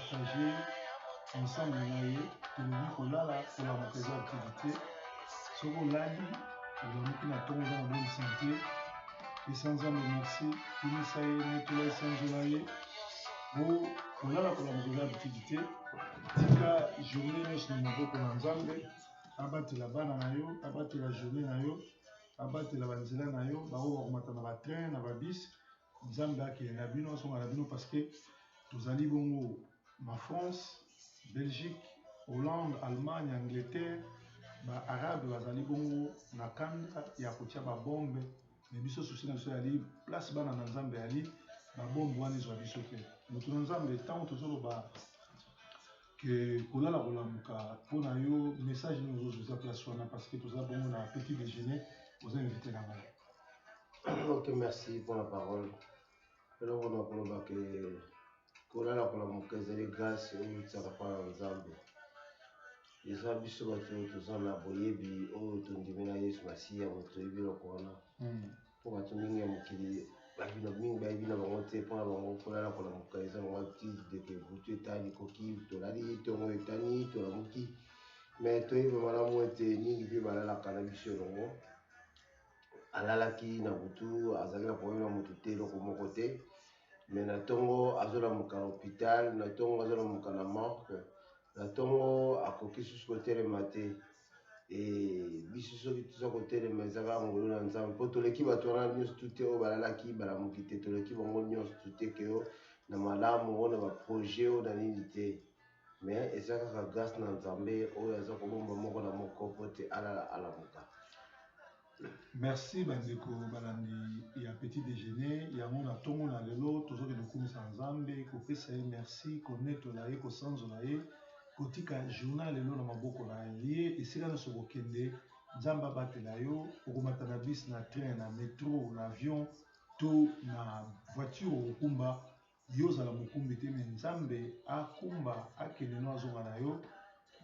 partager ensemble naye tolobi kolala kolama eza activité soki olali olamuki na ntongo oza na bonne santé esa nzambe merci bimisa ye netola esanzola ye kolala kolama eza activité tika journée nyonso na maboko na nzambe abatela bana na yo abatela journée na yo abatela banzela na yo bao bakomata na batrain na babis nzambe akende na bino asonga na bino parce que tozali bongo na France Belgique Hollande Allemagne Angleterre baarabe bazali bongo na kanda ya kotia babombe me biso susi na biso yali place bana na nzambe yali babombe wana ezwa biso te moto na nzambe ntango tozoloba ke kolala kolamuka mpona yo message nini ozozuza place wana parce que toza bongo na petit déjeuner oza invité na ngai. Ok, merci pour la parole. Alors on a koloba ke kolala kolamuka ezali grâce oyo ezaka mpa na nzambe eza biso bato toza na boyebi oyo tondimi na yesu masiya moto toyebi eloko wana mpo bato mingi ya mokili mingi bayebi na bango te mpona bango kolala kolamuka eza bango active deke butu etali koki tolali ntongo etani tolamuki me toyebi malamu ete mingi mpe balalaka na biso elongo alalaki na butu azali na problème na moto te eloko moko te me na ntongo azolamuka na hôpital na ntongo azolamuka na morgue na ntongo akoki susu kotelema te biso soki toza kotelema ezaka ngolu na nzambe mpo toleki bato wana nyonso tu te oyo balalaki balamuki te toleki bango nyonso tu te keo na malamu oyo na baprojet oyo na nini te me eza kaka grâce na nzambe oyo aza kobomba moko na moko mpo te alala alamuka. Merci bandeko balandi ya petit déjeuner yango na ntongo na lelo tozokende kokumisa nzambe kopesa ye merci konetola ye kosanzola ye kotika journal lelo na maboko na ye esika nyonso kokende nzambe abatela yo okomata na bis na train na métro na avion to na voiture okokumba yo ozala mokumbi te me nzambe akumba akende no azonga na yo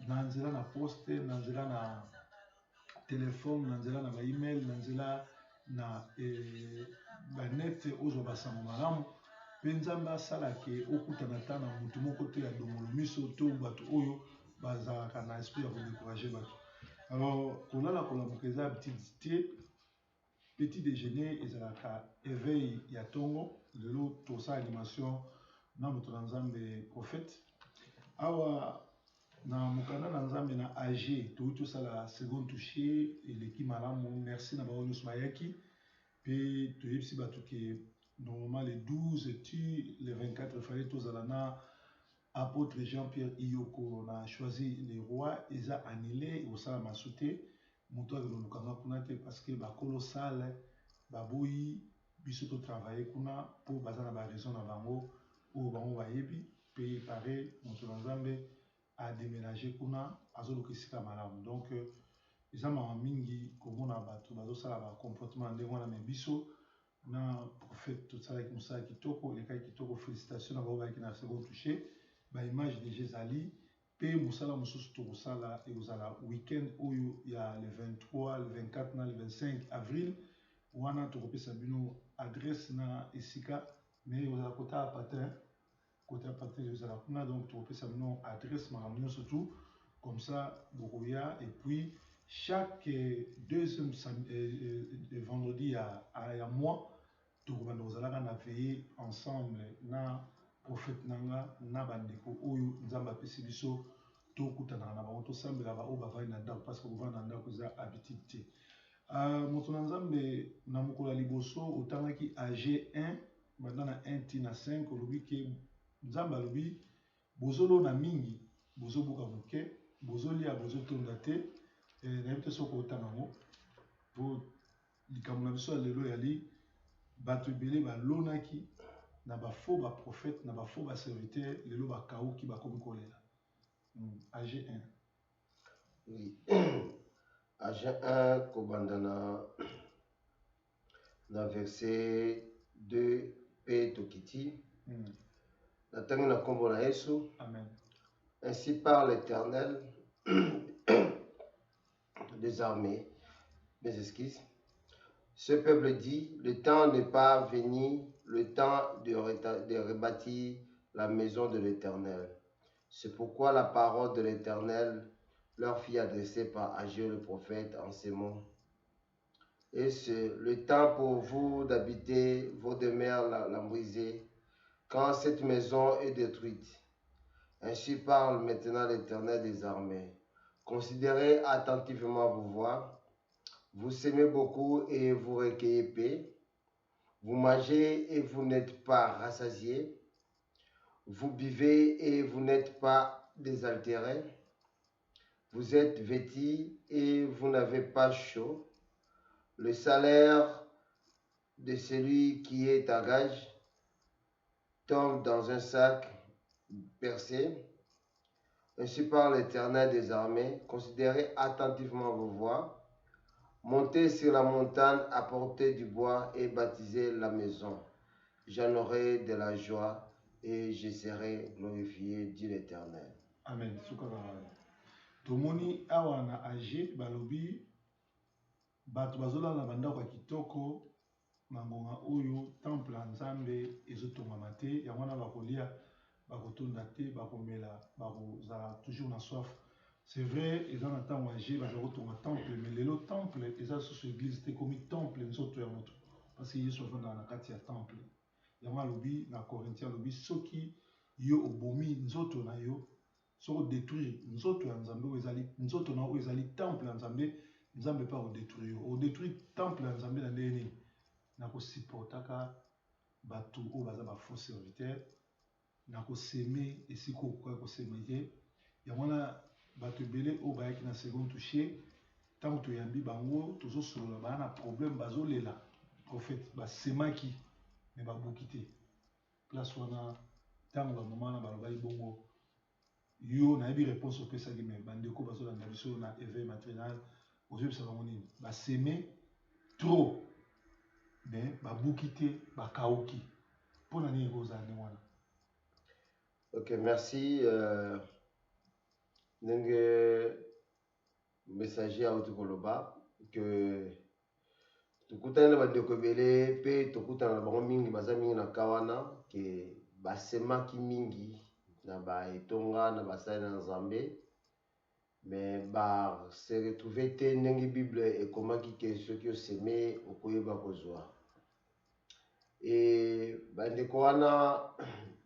na nzela na poste na nzela na telefone na nzela na baemail na nzela na banete ozwa basango malamu mpe nzambe asalake okutana ta na motu moko te ya dongolo miso to bato oyo bazalaka na esprit ya kodécourage bato. Alors kolala kolamuka eza activité petit déjeuner ezalaka éveil ya ntongo lelo tosala animation na moto na nzambe prophète awa na mokanda na nzambe na AG toyuti tosala second touché eleki malamu merci na bango nyonso bayaki mpe toyebisi bato ke normalement le 12 tu le 24 fallait tozala na apôtre Jean-Pierre Iyoko na choisi le roi eza annulé ekosala masu te moto akelolukanga kuna te parce que bakolo sale baboyi biso totravaille kuna mpo baza na baraison na bango oyo bango bayebi mpe pare moto na nzambe a déménager kuna azoluka esika malamu donc eza mawa mingi komona bato bazosala bacomportement ndenge wana me biso na prophète tosalaki mosala kitoko elekaki kitoko félicitation na bao bayaki na second touché baimage deja ezali mpe mosala mosusu tokosala ekozala week-end oyo ya le 23 le 24 na le 25 avril wana tokopesa bino adresse na esika me ekozala kotala patin côté partir de la kuna donc tokopesa bino adresse makambo nyonso tout comme ça bokoya et puis chaque deuxième vendredi ya mois tokobanda kozalaka na veiller ensemble na prophète nanga na bandeko oyo nzambe apesi biso tokutanaka na bango tosambela baoyo bavandi na ndako parce que kovanda na ndako eza habitude te moto na nzambe na mokolo ya liboso otangaki AG 1 banda na 1 ti na 5 olobi ke nzambe alobi bozolona mingi bozobuka moke bozolia bozotonda te nayebi te soki otanga yango mpo likambo na biso ya lelo yali bato ebele balonaki na bafaux baprophète na bafaux baserviteur lelo bakauki bakomi kolela AG 1 oui. AG 1 kobanda na verset 2 pe tokiti natangi na kombo na Yesu. Amen. Ainsi par l'Éternel des armées, mes esquisses. Ce peuple dit, le temps n'est pas venu, le temps de rebâtir la maison de l'Éternel. C'est pourquoi la parole de l'Éternel leur fit adresser par Agé le prophète en ces mots. Et c'est le temps pour vous d'habiter vos demeures lambrisées, quand cette maison est détruite. Ainsi parle maintenant l'Éternel des armées. Considérez attentivement vos voies. Vous semez beaucoup et vous recueillez paix. Vous mangez et vous n'êtes pas rassasiés. Vous buvez et vous n'êtes pas désaltérés. Vous êtes vêtis et vous n'avez pas chaud. Le salaire de celui qui est à gage tombe dans un sac percé. Ainsi parle l'Éternel des armées. Considérez attentivement vos voies. Montez sur la montagne, apportez du bois et baptisez la maison. J'en aurai de la joie et je serai glorifié, dit l'Éternel. Amen. Tomoni awa na age balobi bato bazolala bandako ya kitoko na ngonga oyo temple ya Nzambe ezotongama te, yango wana bakolia bakotonda te, bakomela bakozala toujours na soif. C'est vrai, eza na ntango age baza kotonga temple, mais lelo temple eza susu église te, komi temple nzoto ya moto, parce que Yesu avandaka na kati ya temple. Yango alobi na Corinthiens alobi soki yo obomi nzoto na yo, soko détruire nzoto ya Nzambe oyo ezali nzoto na oyo ezali temple ya Nzambe, Nzambe pa o détruire yo. O détruire temple ya Nzambe na ndenge nini? Na ko supportaka bato oyo baza ba faux serviteur, na ko semer esika okoka ko semer te. Yango wana bato ebele oyo bayaki na second touché, ntango toyambi bango tozosolola baya na problème bazolela prophète basemaki me babuki te. Place wana ntango bamama wana balobaki bongo yo nayebi réponse opesaki me bandeko bazolanda biso na éveil maternel ozobisa bango nini baseme trop me babuki te bakauki mpona nini ekozala ndenge wana. Ok, merci. Ndenge messager auti koloba que tokutana na bandeko ebele mpe tokutana na bango mingi baza mingi na kawana ke basemaki mingi na baetonga na basali na Nzambe, mais se retrouve te ndenge Bible ekomaki ke soki oseme okoyeba kozwa. E bandeko wana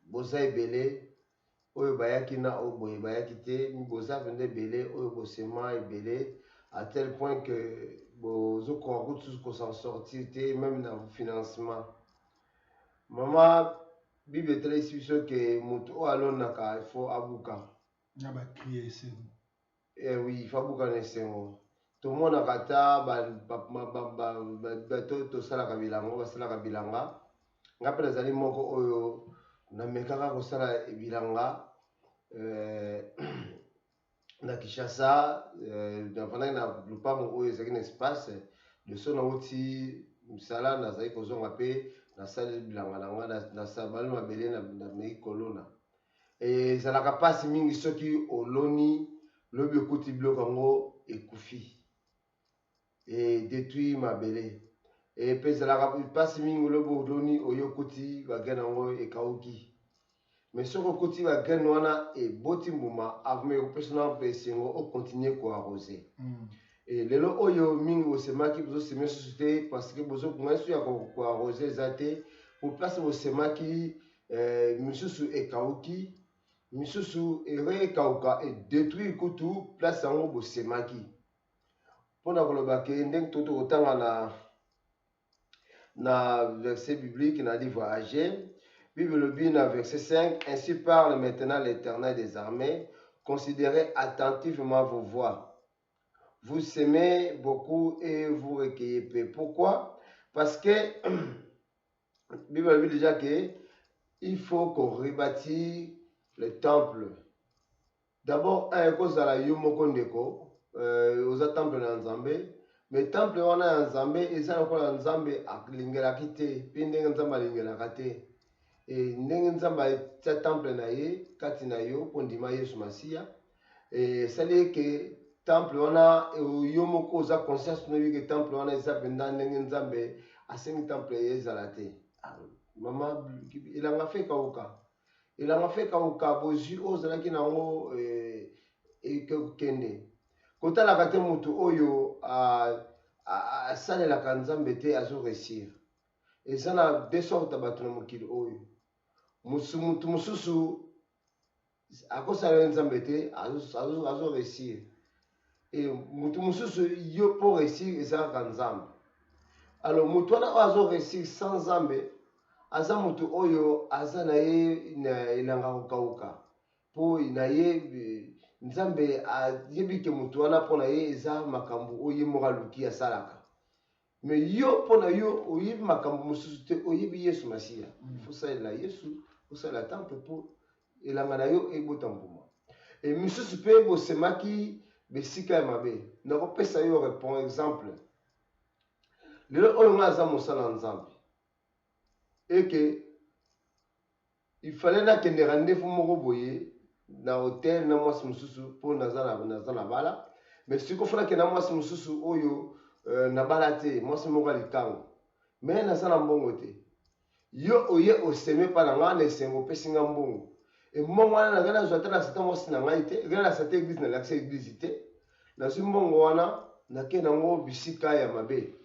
boza ebele oyo bayaki na oyo boye bayaki te, boza vende ebele oyo bosema ebele à tel point que bozokoka kutu kosan sortir te même na financement. Mama Bible etalisi biso ke moto oyo alonaka il faut abuka na bakrie esengo. Oui, il faut abuka na esengo. Tomonaka ata bato tosalaka bilanga basalaka bilanga nga mpe nazali moko oyo namekaka kosala bilanga na Kinshasa, navandaki na lupango oyo ezalaki na espace liso nango ti mosala nazali kozonga mpe nasali bilanga na nga nasabali mabele nameki kolona. Ezalaka mpasi mingi soki oloni lobi okuti biloko yango ekufi détruire mabele, mpe ezalaka mpasi mingi lobi oloni oyo okuti bagene yango ekauki. Mais soki okoti bagene wana eboti mbuma avome ekopesa na mpe esengo okontinue koarrose. Lelo oyo mingi bosemaki bozosema susu te parce que bozokonga so ya koarrose eza te, po place bosemaki misusu ekauki, misusu ekauka edétruire kutu place yango bosemaki. Mpona koloba ke ndenge tokotanga na verset biblique na livre Agé, Bible le dit dans verset 5, ainsi parle maintenant l'Éternel des armées, considérez attentivement vos voies. Vous semez beaucoup et vous recueillez peu. Pourquoi? Parce que Bible dit déjà qu'il faut qu'on rebâtisse le temple. D'abord, un cause à la Yumokondeko, aux temple dans Nzambe, mais temple on a Nzambe, et ça encore Nzambe à l'Ingelakite, puis Nzambe à l'Ingelakate. Et ndenge nzamba tia temple na ye kati na yo pondima Yesu Masiya, et sali ke temple wana yo moko oza conscience no que temple wana eza penda ndenge nzambe asengi temple ye ezala te. Mama ilanga fe kauka Il a fait kauka bozwi ozalaki nango ekokende kotalaka te moto oyo asalelaka nzambe te azoresir. Eza na de sorte bato na mokili oyo motu mosusu akosalela nzambe te azoresir, motu mosusu yo mpo resir ezalaka nzambe. Alors motu wana oyo azoresir sans nzambe aza motu oyo aza na ye na elanga kokauka mpo na ye nzambe ayebi ke motu wana mpo na ye eza makambo oyo ye moko aluki asalaka. Mais yo mpo na yo oyebi makambo mosusu te, oyebi Yesu Masiya. Fosalela Yesu, fosalela temple mpo elanga na yo ebota mbuma. Et misusu mpe bosemaki besika ya mabe. Nakopesa yo par exemple. Lelo oyo nga aza mosala nzambe. Et que il fallait nakende rendez-vous moko boye na hotel na mwasi mosusu mpo naza na bala. Mais siko fona ke na mwasi mosusu oyo na bala te, mwasi moko alikango. Mais naza na mbongo te. Yo oye oseme pa na nga na esengo opesi nga mbongo. Et mbongo wana na ngana zwata na sata mwasi na ngai te, ngana na sata église na lakse église te. Na zwi mbongo wana na ke nango bisika ya mabe.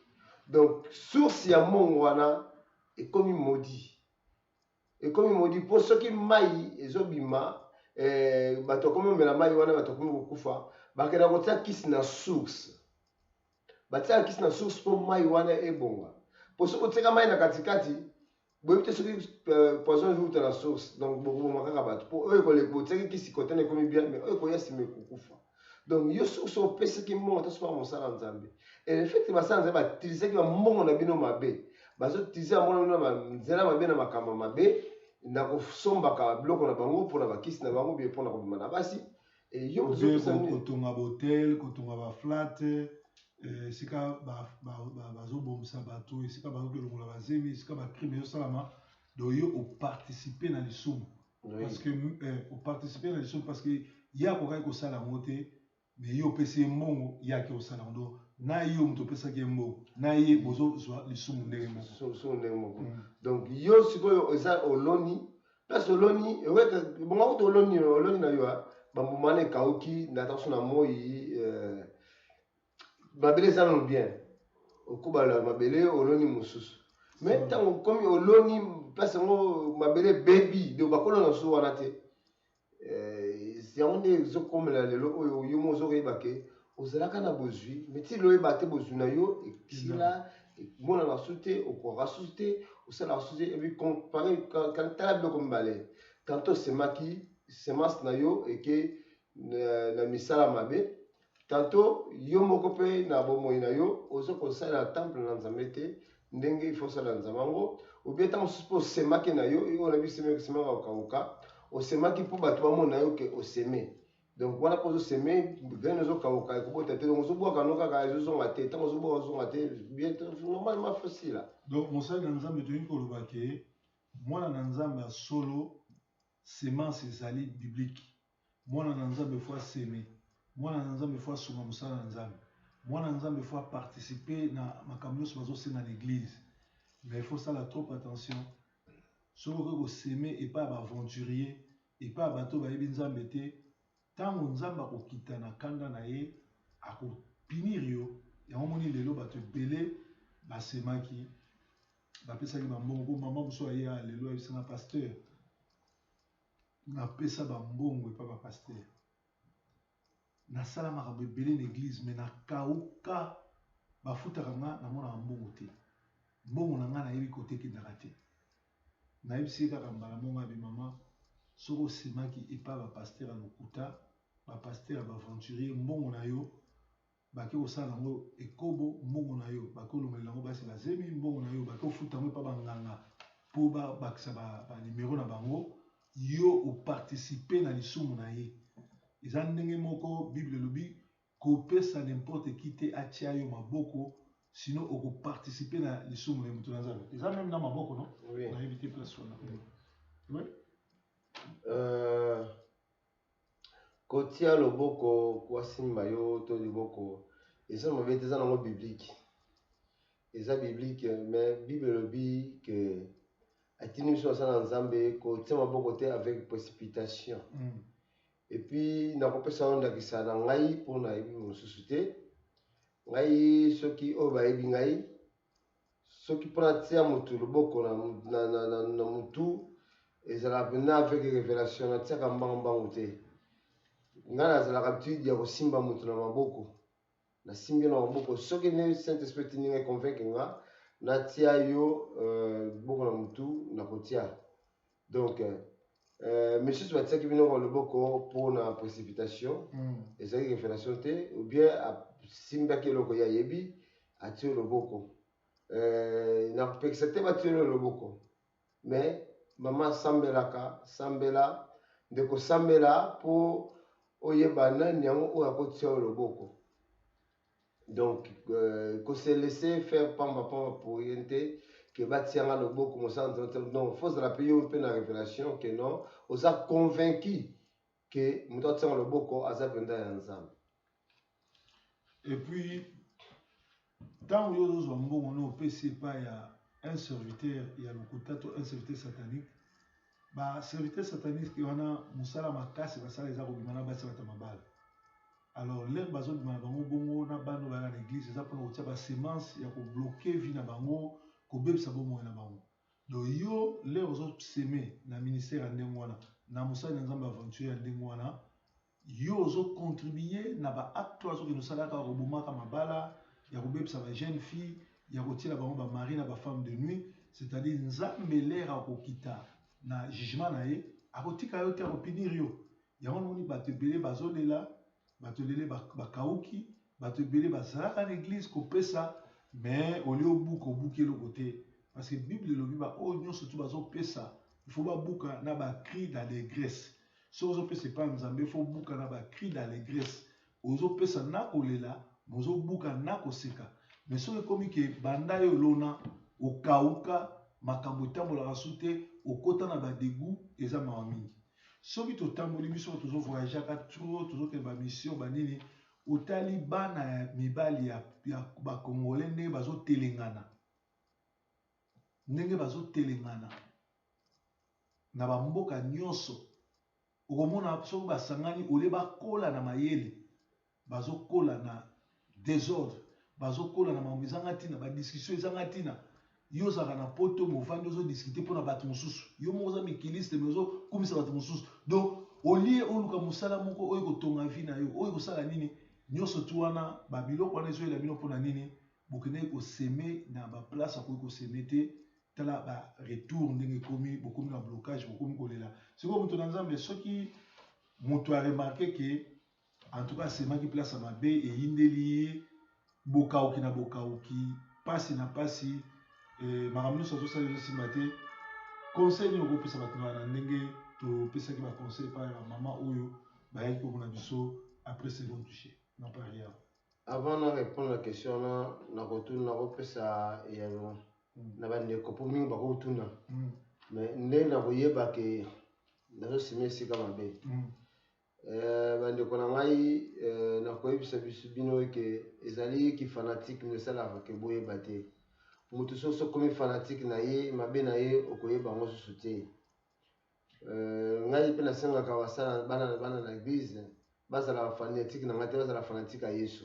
Donc source ya mbongo wana ekomi maudit. Ekomi maudit po soki mai ezobima bato komi omela mai wana bato komi kokufa bakenda kotia kisi na source. Batia kisi na source po mai wana ebonga. Po soki otika mai na katikati boyebi te soki poison ezouta na source. Donc bokoboma kaka bato po oyo koleka otiaki kisi kotene ekomi bien mais oyo koya nsima ekokufa. Donc yo source opesaki mbongo to soki mosala nzambe. Et le fait que basala nzambe batilisaki bambongo na bino mabe bazotilize mbongo na bino nzela mabe na makambo mabe na kosombaka biloko na bango mpona bakisi na bango bie mpona kobima na basi. Kotonga botel, kotonga baflat, esika bazobomisa bato, esika bazolongola bazemi, esika bacrime ezosalama. Donc yo oparticipe na lisumu. Parce que oparticipe na lisumu parce que ya kokaki kosala yango te, mais yo opesi mbongo yaki osala yango. Donc na yo moto opesaki mbongo, na ye bozozwa lisumu ndenge moko. Donc yo sikoyo eza oloni, place oloni, bonga kuta oloni na yo bambuma wana ekauki na taso na moi mabele eza nano bien okobala mabele oloni mosusu. Mais ntango komi oloni place yango mabele bebi donc bakolona so wana te yango nde ezokomela lelo oyo yo mo ozokoyeba ke ozalaka na bozwi mais ti loyeba te bozwi na yo ekila emonana su te okoka su te osalaka su te ebi compare tala biloko mibale tanto osemaki semence na yo eke na misala mabe tanto yo moko mpe na bomoi na yo ozo kosalela temple na nzambe te ndenge ifo osala nzambe yango obie ntango mosusu mpe osemaki na yo oyo na bisemaka okauka osemaki mpo bato bamona yo ke oseme. Donc wana mpo ozoseme graine ezokauka ekobota te donc ozobwaka no kaka ezozonga te ntango ozobwaka ozonga te bien normalement facile. Donc mosali na nzambe toyini koloba ke mwana na nzambe ya solo semence ezali biblique. Mwana na nzambe faut aseme, mwana na nzambe faut asunga mosala na nzambe, mwana na nzambe faut participer na makambo nyonso bazosenga na église. Mais il faut sala trop attention. Soki okoki koseme epai ya baaventurier epai ya bato bayebi nzambe te, ntango nzambe akokita na kanda na ye akopinir yo. Yango moni lelo bato ebele basemaki bapesaki bambongo. Mama mosusu aye lelo ayebisanga pasteur napesa bambongo epai bapaster nasala makambo ebele na église mais nakauka bafutaka nga namonaka mbongo te, mbongo na nga nayebi kote ekendaka te. Nayebisi kaka mbala mongo abi mama soki osemaki epai bapaster ya lokuta bapaster ya baaventurier mbongo na yo bake kosala yango ekobo, mbongo na yo bake olongolela yango basi bazemi, mbongo na yo bake ofuta yango epai banganga mpo bakisa banimero na bango, yo oparticipe na lisumu na ye. Eza ndenge moko Bible elobi kopesa n'importe qui te atia yo maboko sinon okoparticipe na lisumu na moto na nzambe. Eza même na maboko non? Oui. Na yebi te place wana. Oui. Kotia loboko kwasimba yo to liboko eza mabe te eza nango biblique. Eza biblique mais Bible elobi que atini biso asala nzambe kotia maboko te avec précipitation. Et puis nakopesa ondakisa na ngai mpona yebi mosusu te ngai soki oyo bayebi ngai soki mpona tia motu loboko na motu ezalaka mpena avec révélation natiaka mbangu te ngai nazalaka habitude ya kosimba motu na maboko nasimbi na maboko soki ne saint esprit tini ngai convaincre nga natia yo loboko na motu nakotia donc misusu batiaki bino loboko mpona précipitation ezalaki révélation te ou bien asimbaki eloko ye ayebi atie loboko nakopekisa te batie loboko mais mama sambela ndeko sambela mpo oyeba nani yango oyo akotia yo loboko donc se laisser faire pamba pour rien te que batianga loboko mosala non faut se rappeler yo mpe na révélation que non oza convaincu que moto atianga loboko aza mpenda ya nzambe. Et puis tant yo ozozwa mbongo no opesi epai ya un serviteur ya lokuta to un serviteur satanique ba serviteur satanique wana mosala makasi basala eza kobima na basi bata mabala. Alors lere bazobima na bango bongo na bano baya na église eza mpona kotia basemence ya kobloke vi na bango kobebisa bomoi na bango. Donc yo lere ozoseme na ministère ya ndenge wana na mosala na nzambe aventure ya ndenge wana yo ozocontribue na baacte oyo azokende osalaka kobomaka mabala ya kobebisa ba jeune fille ya kotiela bango bamari na bafemme de nuit, c'est-à-dire nzambe lere akokita na jugement na ye akotika yo te akopinir yo yango namoni bato ebele bazolela bato ebele bakauki bato ebele bazalaka na église kopesa mais olio obuka obuki eloko te parce que bible elobi baoyo nyonso tu bazopesa il faut babuka na bacri d'allégresse soki ozopesa epai nzambe il faut buka na bacri d'allégresse ozopesa na kolela mozobuka na koseka mais soki ekomi ke banda yo lona okauka makambo etambolaka su te okota na badegu eza mawa mingi soki totamboli biso tozovoyageaka tro tozokende bamission banini otali bana ya mibali ya bakongole ndenge bazotelengana na bamboka nyonso okomona soki basangani olie bakola na mayele bazokola na désordre bazokola na mambo ezanga ntina badiscussion ezanga ntina yo ozalaka na poto movandi ozodiskute mpona bato mosusu yo moko oza mikiliste me ozokumisa bato mosusu donc olie oluka mosala moko oyo kotonga vi na yo oyo kosala nini nyonso tu wana babiloko wana ezoyela bino mpona nini bokendeki koseme na baplace akoki koseme te tala baretour ndenge ekomi bokomi na blocage bokomi kolela sikoyo moto na nzambe soki moto aremarke ke en tout cas asemaki place ya mabe eyindeli ye bokauki na bokauki pasi na pasi makambo nyonso azosala ezosimba te conseil nini okopesa bato na ndenge topesaki baconseil epai ya mama oyo bayaki komona biso après second touché na pari yao. Avant de répondre à la question nakopesa yano na bandeko mpo mingi bakotuna mais ndenge nakoyeba ke nazosima esika mabe bandeko na ngai nakoyebisa biso bino ke ezali ki fanatique esalaka ke boyeba te moto soki okomi fanatique na ye mabe na ye okoyeba yango susu te ngai mpe nasengaka basala bana na église bazala fanatique na ngai te bazala fanatique ya yesu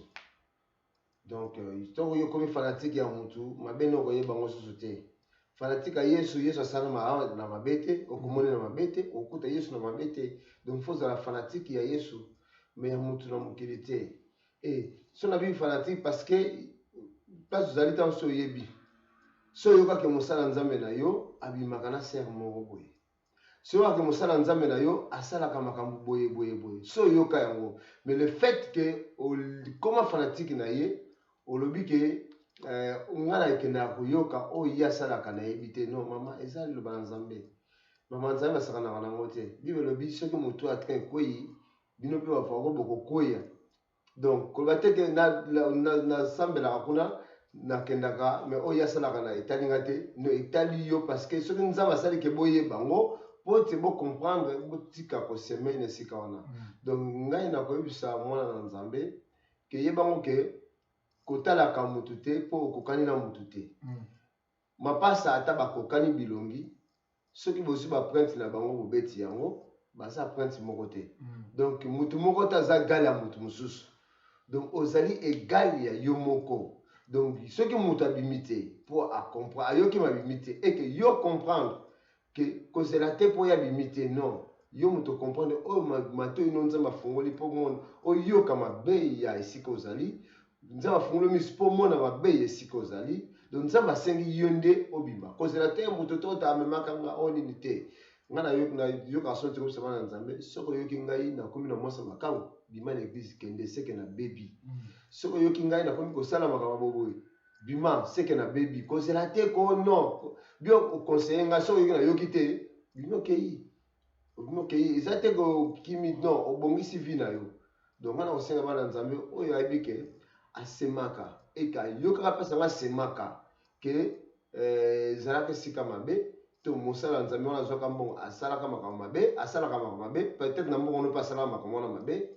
donc ntango yo okomi fanatique ya motu mabe na okoyeba yango susu te fanatique ya yesu asala na mabe te okomoni na mabe te okuta yesu na mabe te donc fo ozala fanatique ya yesu me ya motu na mokili te so na bibi fanatique parce que place ozali ntango so oyebi so oyokaki mosala nzambe na yo abimaka na sere moko boye so oyokaki mosala nzambe na yo asalaka makambo boye boye boye so oyoka yango mais le fait que okoma fanatique na ye olobi ke nga na ekendaka koyoka oyo ye asalaka nayebi te non mama eza liloba na nzambe mama nzambe asakanaka nango te bible elobi soki motu atika ekwei bino mpe bafako bokokwea donc koloba te ke nasambelaka kuna nakendaka mais oyo asalaka na etali nga te no etali yo parce que soki nzambe asali ke boyeba yango po te bocomprendre botika koseme na esika wana donc ngai nakoyebisa mwana na nzambe ke yebango ke kotalaka mutu te mpo okokani na mutu te mapasa ata bakokani bilongi ceux qui bosi ba print na bango bobeti yango baza print moko te. Donc mutu moko ta za gal ya mutu mususu. Donc ozali égal ya yo moko. Donc ceux qui mutu abimité pour comprendre ayoki mabimité et que yo comprendre que c'est la te pour y abimité non. Yo mutu comprendre oh mato inonza mafungoli pour monde oh yo kama be ya esika ozali nza mafungoli mis pour mona mabe esika ozali. Donc ça va sengi yonde obima cause la terre muto tota amemaka nga onini te ngana yo ka sorti comme ça na nzambe soko yo kingai na komi na mwasa makango bima na église kende seke na baby soko yo kingai na komi ko sala makaba boboy bima seke na baby cause la terre ko non bio au conseiller nga soko yo na yo kite bima kei bima kei ezate ko kimi non obongisi vi na yo donc ngana osenga bana nzambe oyo ayibike asemaka eka yo kaka pesa nga semaka que zalaka esika mabe to mosala nzambe wana azwaka mbongo asalaka makambo mabe asalaka makambo mabe peut-être na mbongo no asalaka makambo wana mabe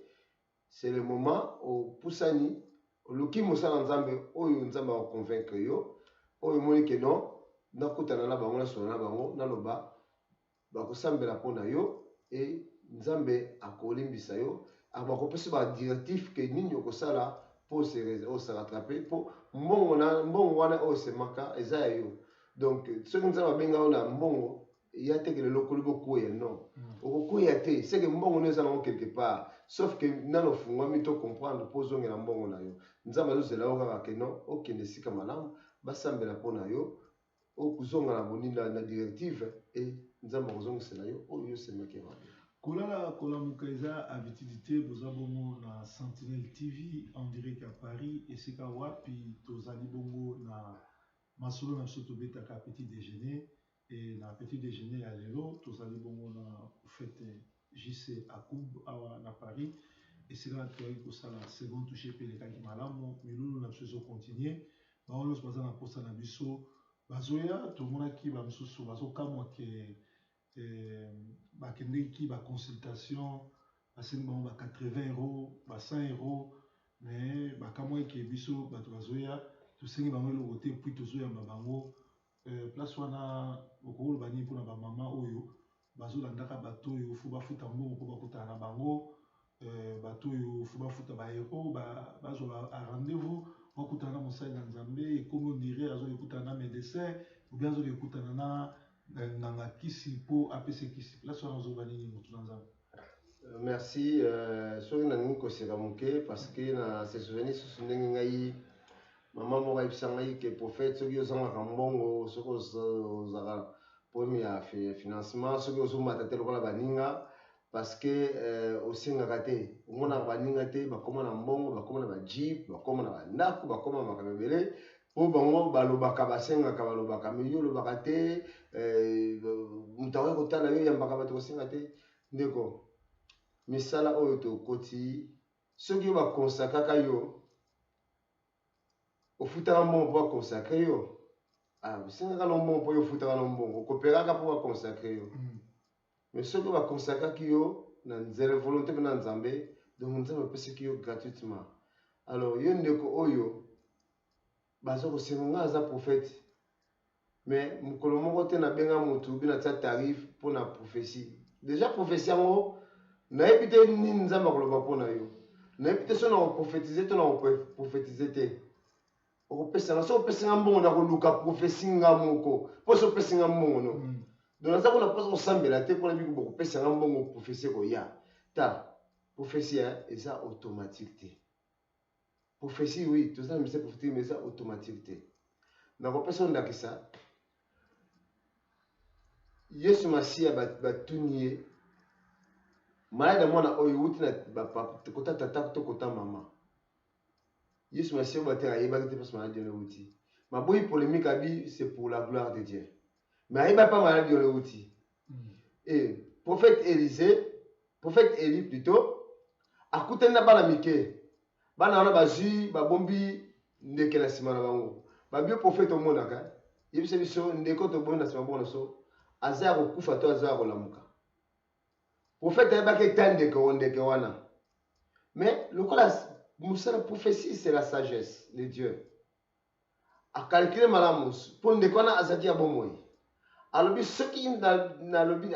c'est le moment opusani oluki mosala nzambe oyo nzambe akoconvaincre yo oyo omoni ke non nakutana na bango nasola na bango naloba bakosambela mpo na yo e nzambe akolimbisa yo bakopesa badirectif ke nini okosala pour se rattraper pour mbongo wana oyo semaka eza ya yo donc soki nzambe abenga yo na mbongo ya te ke lelo okoli bokuya non okokuya te seke mbongo no eza nango quelque part sauf que nano ofungwami to comprendre mpo ozongela mbongo na yo nzambe azozela yo kaka ke non okende esika malamu basambela mpo na yo okozonga na boninda na directive e nzambe akozongisela yo oyo yo semaki wana kolala kolamuka eza habitude boza bongo na Sentinelle TV en direct à Paris esika wapi tozali bongo na masolo na biso tobetaka petit déjeuner et na petit déjeuner ya lelo tozali bongo na fête JC Akoub awa na Paris esika toyaki kosala second touché mpe elekaki malamu milulu na biso ezokontinue bango nyonso baza na posa na biso bazoya tomonaki bamisusu bazokamwa ke bakendeki baconsultation basengi bango ba 80 €, ba 100 €, mais bakamwaki biso bato bazoya tosengi bango eloko te puis tozoyamba bango place wana okoloba nini mpona bamama oyo bazolandaka bato oyo fo bafuta mbongo mpo bakutana na bango bato oyo fo bafuta bahero bazwa rendez-vous bakutana na mosali na nzambe ekomi ondire azokekutana na médecin oubien azokekutana na nganga kisi mpo apesa kisi place wana ozoba nini motu na nzambe merci soki nalingi koseka moke parce que na se souvenir susu ndenge ngai mama moko ayebisa ngai ke prophète soki ozangaka mbongo soki ozalaka problème ya financement soki ozomata te lokola baninga parce que osengaka te omonaka baninga te bakóma na mbongo bakóma na bajeep bakóma na bandako bakóma na makambo ebele mpo bango balobaka basengaka balobaka me yo olobaka te moto akoki kotala yo yambaka bato kosenga te ndeko misala oyo tokoti soki yo bakonsakaka yo ofutaka mbongo mpo bakonsakre yo osengaka na mbongo mpo yo ofutaka na mbongo okoperaka mpo bakonsakre yo mais soki bakonsakaki yo na nzela volonté mpe na nzambe donc nzambe apesaki yo gratuitement alors yo ndeko oyo baza kosenga nga aza prophète mais mokolo moko te nabenga motu bi natia tarif mpo na prophétie déjà prophétie yango nayebi te nini nzambe akoloba mpo na yo nayebi te so na koprophétise to na koprophétise te okopesanga so opesanga mbongo na koluka prophétie nga moko mpo so opesinga mbongo no donc naza kuna mposa kosambela te mpona biko bokopesanga mbongo prophétie koya ta prophétie eza automatique te prophétie oui toza na mise prophétique mais eza automatique te nakopesa ondakisa yesu masiya batuni ye malade ya mwana oyo wuti na kota tata to kota mama yesu masiya oyo bateka ayebaki te mpasi maladi ono ewuti maboyi polémique abi c'est pour la gloire de Dieu mais ayeba pa maladi ono ewuti et prophète Élie plutôt akutani na bana mike bana wana bazwi babombi ndeke na nsima na bango babio prophète omonaka yebisa biso ndeko tobombi na nsima bongo na so aza ya kokufa to aza ya kolamuka prophète ayebaki eta ndeke wana mais lokola mosala prophétie c'est la sagesse de Dieu akalkule malamu mpo ndeko wana azalaki ya bomoi alobi soki nalobi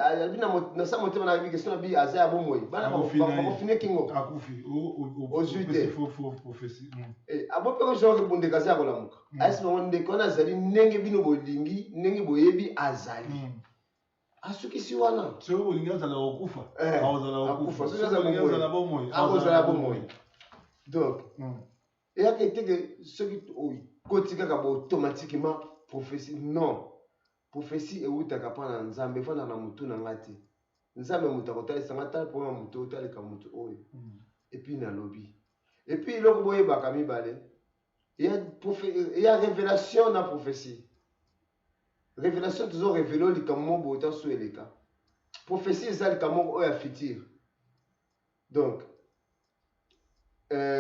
na sa motema na yebi question nabi aza ya bomoi bana bakofine kingo ozwi te abo mpe kozwaka bondeko aza ya kolamuka ayesi bango ndeko wana azali ndenge bino bolingi ndenge boyebi azali asukisi wana soki bolingi azala kokufa akozala bomoi donc eyaka eteke soki okoti kaka baautomatiquement prophétie non prophétie eutaka mpa na nzambe efanda na motu na nga te nzambe moto akotalisanga tala mpona motu otalika motu oyo epuis nalobi epuis eloko boyebaka mibale eya révélation na prophétie révélation tozo révélé oyo likambo moko boye otaso eleka prophétie eza likambo moko oyo ya futur donc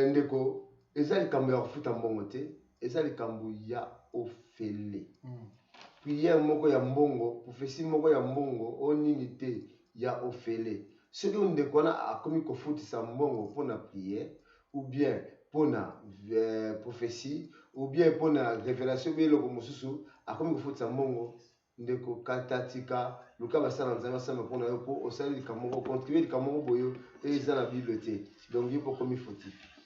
ndeko eza likambo ya kofuta mbongo te eza likambo ya ofele prière moko ya mbongo prophétie moko ya mbongo o nini te ya ofele soki ndeko wana akomi kofutisa mbongo mpona prière ou bien mpona prophétie ou bien mpona révélation oyo eloko mosusu akomi kofutisa mbongo ndeko katatika luka basala nzambe basala mpona yo mpo osali likambo moko contribue likambo moko boyo eza na bible te donc yo mpo komi fautif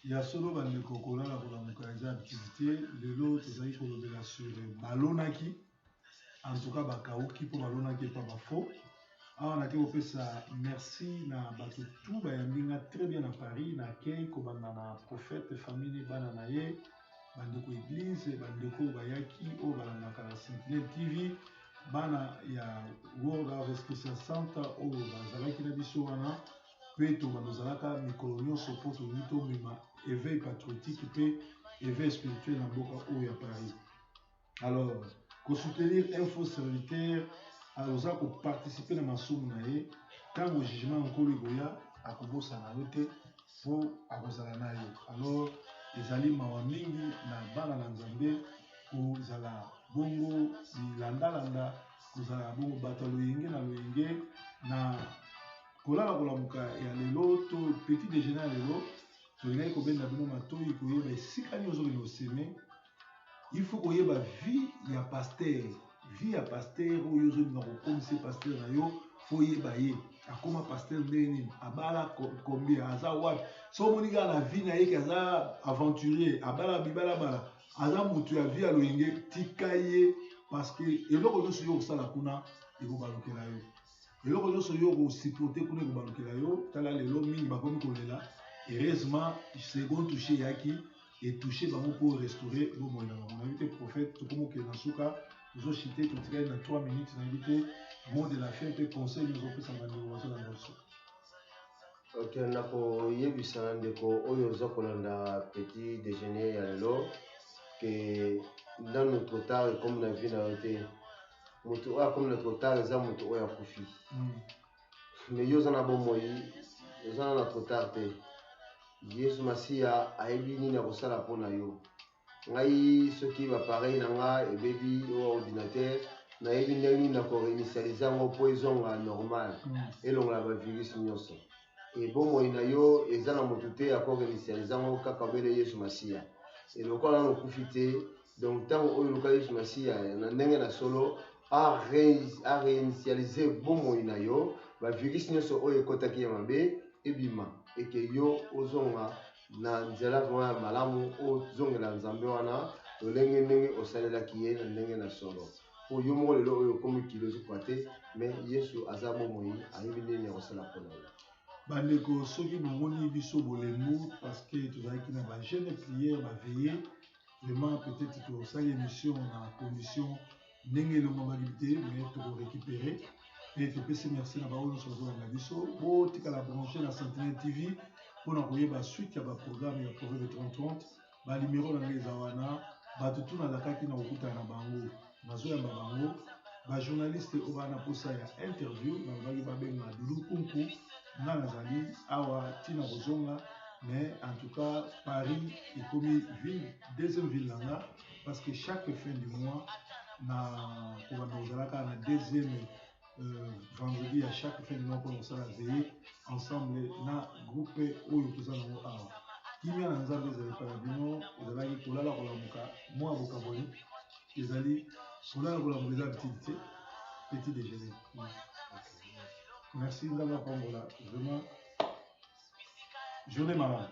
ya solo bandeko kolala kolamuka eza activité lelo tozali kolobela sur balonaki en tout cas bakauki mpo balonaki epa bafo awa nake kopesa merci na bato tu bayambi nga très bien na Paris na kei kobanda na prophète famille bana na ye bandeko église bandeko bayaki oyo balandaka na Sentinelle TV bana ya World Harvest Christian Center oyo bazalaki na biso wana mpe tozalaka mikolo nyonso mpo tolingi tomema éveil patriotique mpe éveil spirituel na mboka oyo ya Paris. Alors kosoutenir info serviteur aza koparticipe na masumu na ye ntango jugement nkolo ekoya akobosana yo te mpo akozala na yo. Alors ezali mawa mingi na bana na nzambe kozala bongo lilandalanda kozala bongo bato ya loyenge na loyenge na kolala kolamuka ya lelo to petit déjeuner ya lelo tolingaki kobenda bino matoi koyeba esika nini ozokende oseme il faut koyeba vie ya paster oyo ozolinga kokomisa paster na yo fo yeba ye akoma paster ndenge nini abala combien aza wapi so omoni kaka na vie na ye ke aza aventurier abala bibalabala aza moto ya vie ya loyenge tika ye parce que eloko nyonso yo kosala kuna ekobalukela yo eloko nyonso yo kosipote kuna ekobalukela yo tala lelo mingi bakomi kolela heureusement second touché yaki etouché bango mpo restaurer bomoi na bango nayebi te prophète tokomi okende na suka tozochite totikali na 3 minutes nayebi te mot de la fin mpe conseil nozopesa bandeko bazolanda biso. ok nakoyebisa ndeko oyo oza kolanda petit déjeuner ya lelo ke nanu trop tard ekomi na vie na yo te moto oyo akomi na trop tard eza moto oyo akufi mais yo oza na bomoi oza na trop tard te yesu masiya ayebi nini akosala mpona yo ngai soki bapareil na nga ebebi oyo ordinateur nayebi ndenge nini nakoréinitialize yango mpo ezonga normal elongola bavirus nyonso ebomoi na yo eza na motu te akoréinitialize yango kaka obele yesu masiya eloko nano okufi te donc ntango oyo luka yesu masiya na ndenge na solo aréinitialize bomoi na yo bavirus nyonso oyo ekotaki ya mabe ebima eke yo ozonga na nzela vraimen ya malamu ozongela nzambe wana lolenge ndenge osalelaki ye na ndenge na solo po yo moko lelo oyo okomi kilo ezokwa te mais yesu aza bomoi ayebi ndenge ya kosala mpona yo bandeko soki bomoni biso bolembu parce que tozalaki na bajeune prière baveille vraiment peut-être tosali émission na condition ndenge elongwamaki te mais tokorécupérer et topesi merci na bango nyonso bazolanda biso botikala branché na Sentinelle TV mpona koyeba suite ya baprogramme ya proverbe 3030 balimero na ngai eza wana bato tu nazalakaki na kokutana na bango nazoyamba bango bajournaliste oyo bana mposa ya interview bazalaki babenga Dudu Kunku nga nazali awa ntina kozonga mais en tout cas Paris ekomi ville deuxième ville na nga parce que chaque fin du mois na kobanda kozalaka na deuxième vendredi à chaque fin du mois pour nous veiller ensemble na groupe oyo toza nango awa kimia na nzambe ezali parabino ezalaki kolala kolamuka mwa bokaboli ezali kolala kolamuka eza activité petit déjeuner. Merci Ndanga Pambola. Vraiment, journée malade.